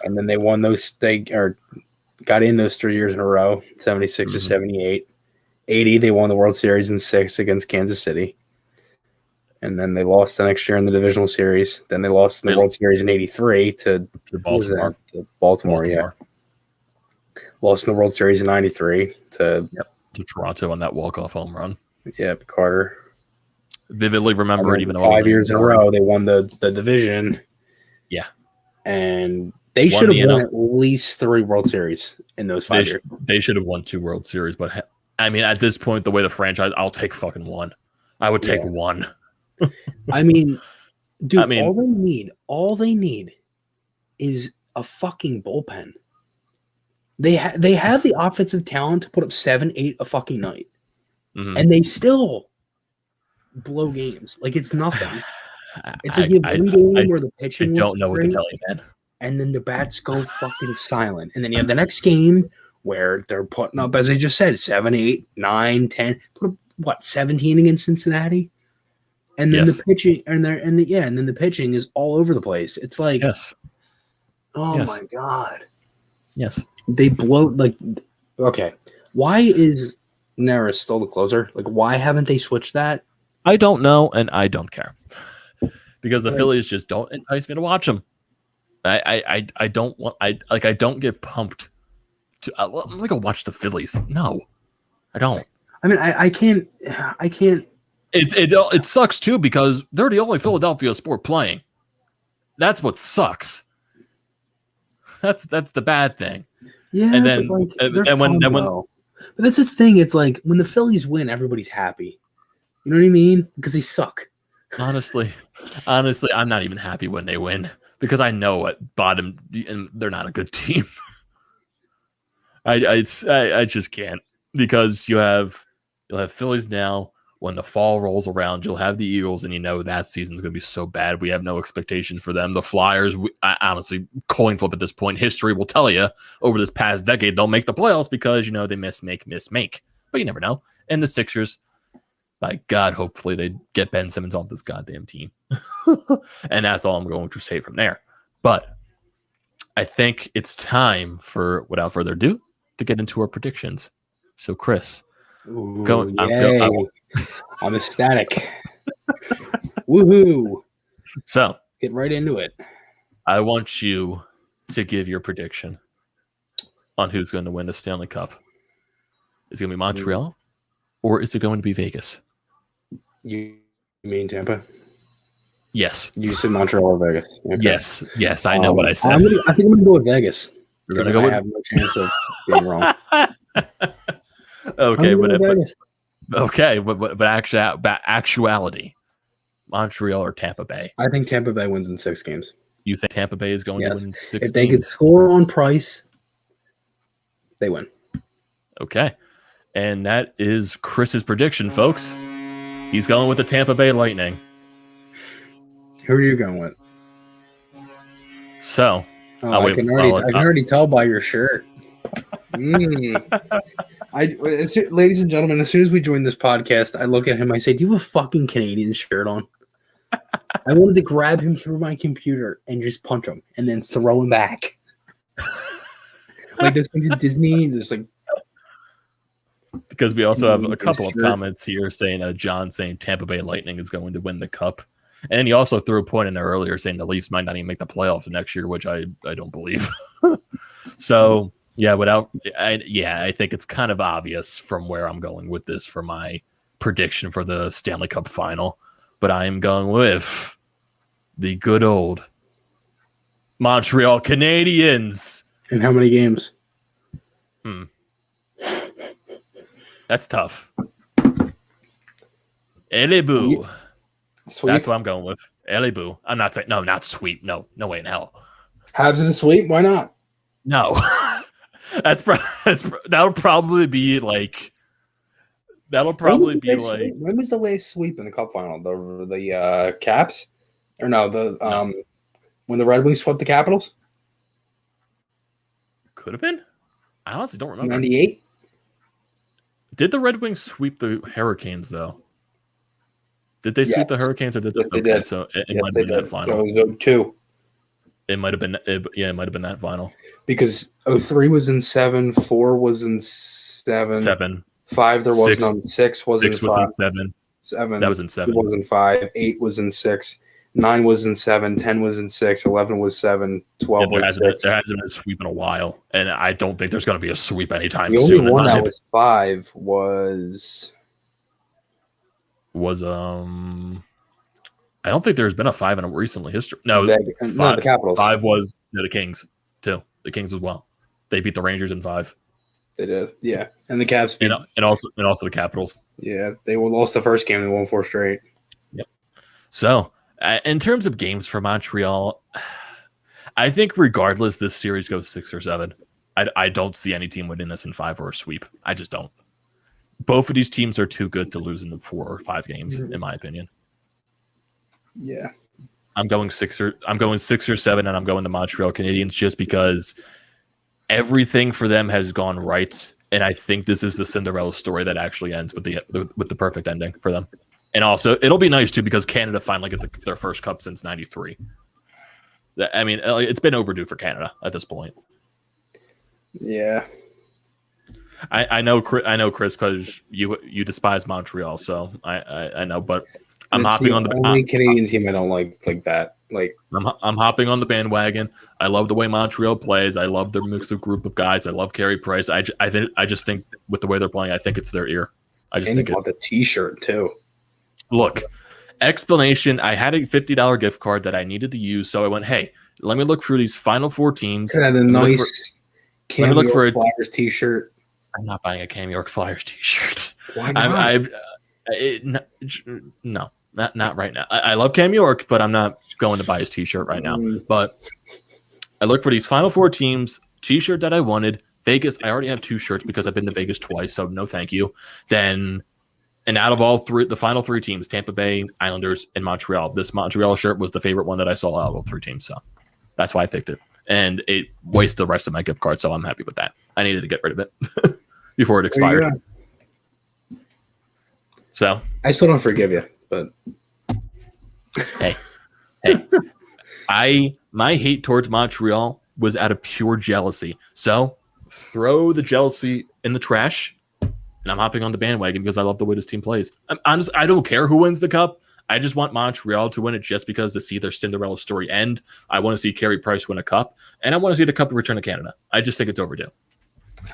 And then they won those. They got in those 3 years in a row, 76 to 78. 80, they won the World Series in 6 against Kansas City. And then they lost the next year in the divisional series. Then they lost in the World Series in 83 to Baltimore. Baltimore, yeah. Lost in the World Series in 93 to Toronto on that walk-off home run. Yep, Carter. Vividly remember it, even though 5 years in a row they won the division. Yeah. And they should have won at least 3 World Series in those 5 years. They should have won 2 World Series, but I mean, at this point, the way the franchise, I'll take fucking 1. I would take 1. I mean, dude, all they need is a fucking bullpen. They have the offensive talent to put up 7, 8 a fucking night. And they still blow games. Like, it's nothing. It's like you have one game where the pitching. I don't know what to tell you, man. And then the bats go fucking silent. And then you have the next game where they're putting up, as I just said, 7, 8, 9, 10. Put up, 17 against Cincinnati? And then the pitching, and then the pitching is all over the place. It's like, my God. Yes. They blow, okay. Why is Neris still the closer? Like, why haven't they switched that? I don't know, and I don't care. Because the Phillies just don't entice me to watch them. I don't get pumped to. I'm gonna go watch the Phillies. No, I don't. I mean, I can't. It sucks too because they're the only Philadelphia sport playing. That's what sucks. That's the bad thing. Yeah, and then but that's the thing. It's like when the Phillies win, everybody's happy. You know what I mean? Because they suck. Honestly, I'm not even happy when they win because I know at bottom and they're not a good team. I just can't because you'll have Phillies now. When the fall rolls around, you'll have the Eagles, and you know that season's going to be so bad. We have no expectations for them. The Flyers, honestly, coin flip at this point. History will tell you over this past decade they'll make the playoffs because, they miss. But you never know. And the Sixers, by God, hopefully they get Ben Simmons off this goddamn team. And that's all I'm going to say from there. But I think it's time for, without further ado, to get into our predictions. So, Chris, I'm ecstatic. Woohoo. So let's get right into it. I want you to give your prediction on who's going to win the Stanley Cup. Is it going to be Montreal or is it going to be Vegas? You mean Tampa? Yes. You said Montreal or Vegas. Okay. Yes, I know what I said. I think I'm going to go with Vegas. You're Because gonna go I have no chance of being wrong. Okay, Vegas. but actuality, Montreal or Tampa Bay? I think Tampa Bay wins in 6 games. You think Tampa Bay is going to win 6 games? If they could score on Price, they win. Okay. And that is Chris's prediction, folks. He's going with the Tampa Bay Lightning. Who are you going with? So, I can already tell by your shirt. Ladies and gentlemen, as soon as we join this podcast, I look at him, I say, do you have a fucking Canadian shirt on? I wanted to grab him through my computer and just punch him and then throw him back. Like those things in Disney, just like. Because we also have a couple of comments here saying John saying Tampa Bay Lightning is going to win the cup. And he also threw a point in there earlier saying the Leafs might not even make the playoffs next year, which I don't believe. So, yeah, I think it's kind of obvious from where I'm going with this for my prediction for the Stanley Cup final. But I am going with the good old Montreal Canadiens. In how many games? That's tough. Eliboo. Sweep? That's what I'm going with. Eliboo. I'm not saying not sweep. No way in hell. Habs in a sweep? Why not? No. That'll probably be like. When was the last sweep in the Cup final? The Caps, or no? When the Red Wings swept the Capitals. Could have been. I honestly don't remember. 98. Did the Red Wings sweep the Hurricanes though? Did they sweep the Hurricanes or did they? Yes, they did. So it might have been that final. So it was 2. It might have been. It might have been that final. Because 03 was in 7, 4 was in 7. 5 there was none. 6 was in 5. 6 was in 7. 7 that was in 7. Was in 5. 8 was in 6. 9 was in 7. 10 was in 6. 11 was 7. 12 was 6. There hasn't been a sweep in a while, and I don't think there's going to be a sweep anytime soon. The only one that was 5 was I don't think there's been a 5 in a recent history. No, the Capitals. 5 was the Kings too. The Kings as well. They beat the Rangers in 5. They did, yeah, and the Caps beat, and also the Capitals. Yeah, they lost the first game. They won 4 straight. Yep. So, in terms of games for Montreal, I think regardless, this series goes 6 or 7. I don't see any team winning this in 5 or a sweep. I just don't. Both of these teams are too good to lose in the 4 or 5 games, in my opinion. Yeah, I'm going 6 or 7, and I'm going to Montreal Canadiens just because everything for them has gone right, and I think this is the Cinderella story that actually ends with the perfect ending for them. And also, it'll be nice too because Canada finally gets their first cup since '93. I mean, it's been overdue for Canada at this point. Yeah, I know, Chris, because you despise Montreal, so I know, but I'm hopping on the only Canadian team I don't like that. Like I'm hopping on the bandwagon. I love the way Montreal plays. I love their mix of group of guys. I love Carey Price. I just think with the way they're playing, I think it's their ear. I just think about the T-shirt too. Look, explanation. I had a $50 gift card that I needed to use, so I went, hey, let me look through these final 4 teams. Had a nice Cam York Flyers T-shirt. I'm not buying a Cam York Flyers T-shirt. Why not? No. Not right now. I love Cam York, but I'm not going to buy his T-shirt right now. But I look for these final 4 teams. T-shirt that I wanted. Vegas, I already have 2 shirts because I've been to Vegas twice, so no thank you. And out of all 3, the final 3 teams, Tampa Bay, Islanders, and Montreal, this Montreal shirt was the favorite one that I saw out of all 3 teams. So that's why I picked it. And it wasted the rest of my gift card, so I'm happy with that. I needed to get rid of it before it expired. So I still don't forgive you. But hey, my hate towards Montreal was out of pure jealousy. So throw the jealousy in the trash, and I'm hopping on the bandwagon because I love the way this team plays. I don't care who wins the cup. I just want Montreal to win it just because to see their Cinderella story end. I want to see Carey Price win a cup, and I want to see the cup return to Canada. I just think it's overdue.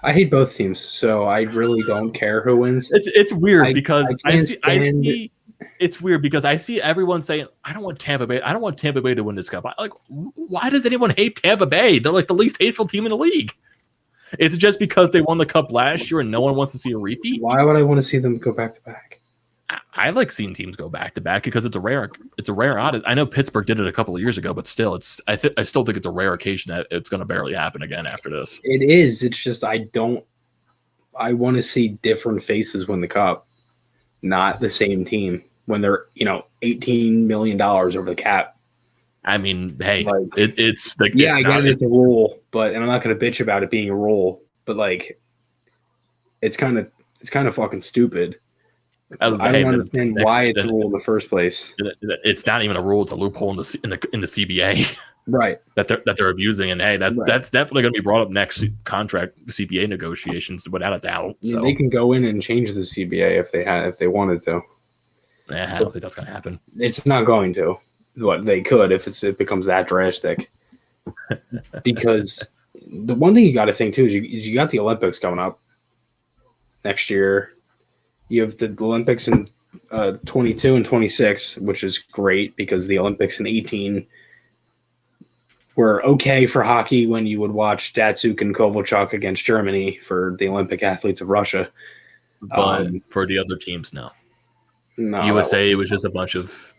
I hate both teams, so I really don't care who wins. It's weird because I see it's weird because I see everyone saying, I don't want Tampa Bay to win this cup. Why does anyone hate Tampa Bay? They're like the least hateful team in the league. Is it just because they won the cup last year and no one wants to see a repeat? Why would I want to see them go back to back? I like seeing teams go back to back because it's a rare oddity. I know Pittsburgh did it a couple of years ago, but still, I still think it's a rare occasion that it's going to barely happen again after this. It is. It's just I want to see different faces win the cup, not the same team when they're $18 million over the cap. I mean, hey, like, it's like I get it's a rule, and I'm not going to bitch about it being a rule, but like, it's kind of fucking stupid. I don't understand why it's a rule in the first place. It's not even a rule; it's a loophole in the CBA, right? that they're abusing, and hey, that's definitely going to be brought up next contract CBA negotiations, without a doubt. So they can go in and change the CBA if they wanted to. I don't think that's going to happen. It's not going to. What they could if it becomes that drastic. Because the one thing you got to think too is you got the Olympics coming up next year. You have the Olympics in 22 and 26, which is great because the Olympics in 18 were okay for hockey when you would watch Datsuk and Kovalchuk against Germany for the Olympic athletes of Russia. But for the other teams, no. No, USA, it was just a bunch of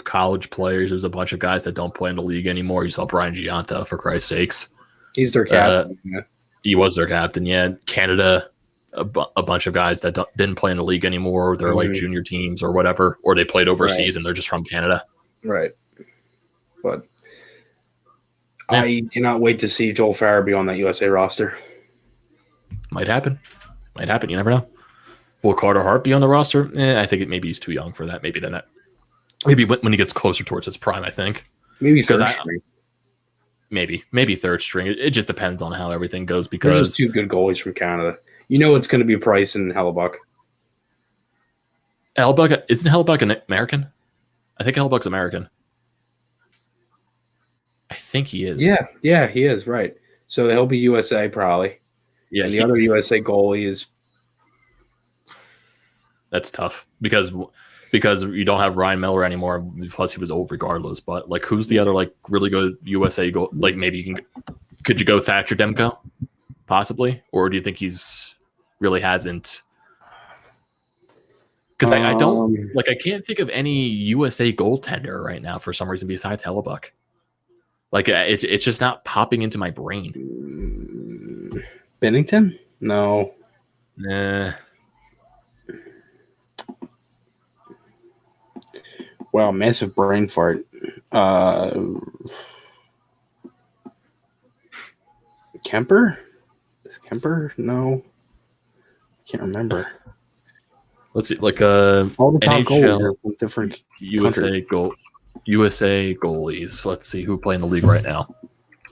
college players. There's a bunch of guys that don't play in the league anymore. You saw Brian Giunta, for Christ's sakes. He's their captain. He was their captain, yeah. Canada, a bunch of guys that didn't play in the league anymore. They're like junior teams or whatever, or they played overseas and they're just from Canada. Right. But I cannot wait to see Joel Farabee on that USA roster. Might happen. You never know. Will Carter Hart be on the roster? I think maybe he's too young for that. Maybe when he gets closer towards his prime, I think. Maybe third string. Maybe third string. It just depends on how everything goes because there's just two good goalies from Canada. It's going to be Price and Hellebuck. Isn't Hellebuck an American? I think Hellebuck's American. I think he is. Yeah, he is, right. So he'll be USA probably. Yeah, and the other USA goalie is. That's tough because you don't have Ryan Miller anymore. Plus, he was old regardless. But like, who's the other like really good USA goal? Like, maybe could you go Thatcher Demko, possibly, or do you think he's really hasn't? Because I don't I can't think of any USA goaltender right now for some reason besides Hellebuck. Like it's just not popping into my brain. Bennington? No. Nah. Wow, massive brain fart. Kemper? Is Kemper? No. I can't remember. Let's see, like all the top NHL, goalies from different USA goalies. Let's see who play in the league right now.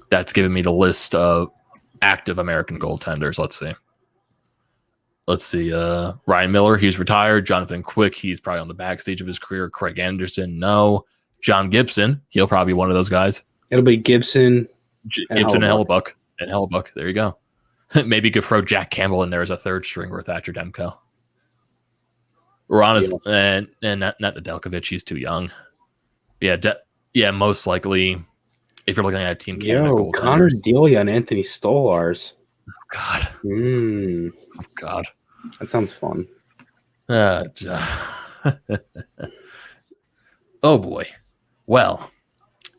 That's giving me the list of active American goaltenders. Let's see. Ryan Miller, he's retired. Jonathan Quick, he's probably on the backstage of his career. Craig Anderson, no. John Gibson, he'll probably be one of those guys. It'll be Gibson, and Hellebuck. There you go. Maybe you could throw Jack Campbell in there as a third stringer with Thatcher Demko. Or honestly, and not Nedeljkovic, he's too young. Yeah, most likely. If you're looking at a team, Connor Delia and Anthony Stolars. Oh God. Oh God. That sounds fun. Oh boy. Well,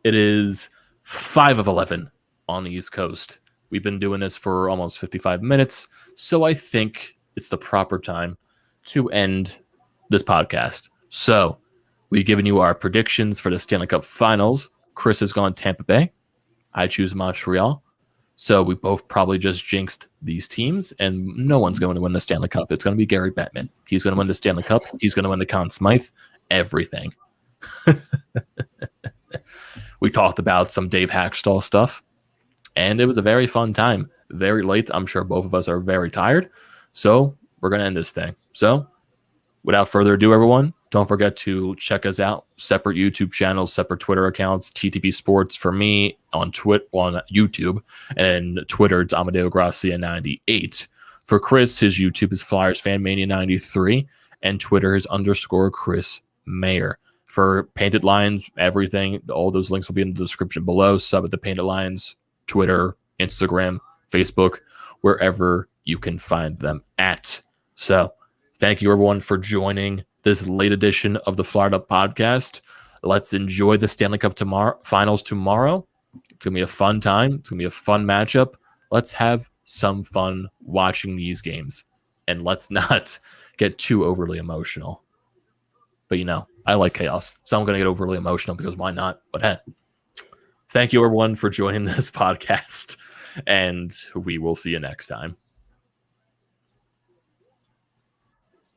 it is 5 of 11 on the East Coast. We've been doing this for almost 55 minutes, so I think it's the proper time to end this podcast. So we've given you our predictions for the Stanley Cup Finals. Chris has gone Tampa Bay. I choose Montreal. So we both probably just jinxed these teams, and no one's going to win the Stanley Cup. It's going to be Gary Bettman. He's going to win the Stanley Cup. He's going to win the Conn Smythe. Everything. We talked about some Dave Hackstall stuff, and it was a very fun time. Very late. I'm sure both of us are very tired. So we're going to end this thing. So without further ado, everyone, don't forget to check us out. Separate YouTube channels, separate Twitter accounts. TTP Sports for me on YouTube, and Twitter, it's Amedeo Grassia 98. For Chris, his YouTube is Flyers Fan Mania 93, and Twitter is _Chris Maher. For Painted Lines, everything, all those links will be in the description below. Sub at the Painted Lines, Twitter, Instagram, Facebook, wherever you can find them at. So thank you, everyone, for joining this late edition of the Fired Up Podcast. Let's enjoy the Stanley Cup finals tomorrow. It's going to be a fun time. It's going to be a fun matchup. Let's have some fun watching these games. And let's not get too overly emotional. But, I like chaos. So I'm going to get overly emotional because why not? But hey, thank you, everyone, for joining this podcast. And we will see you next time.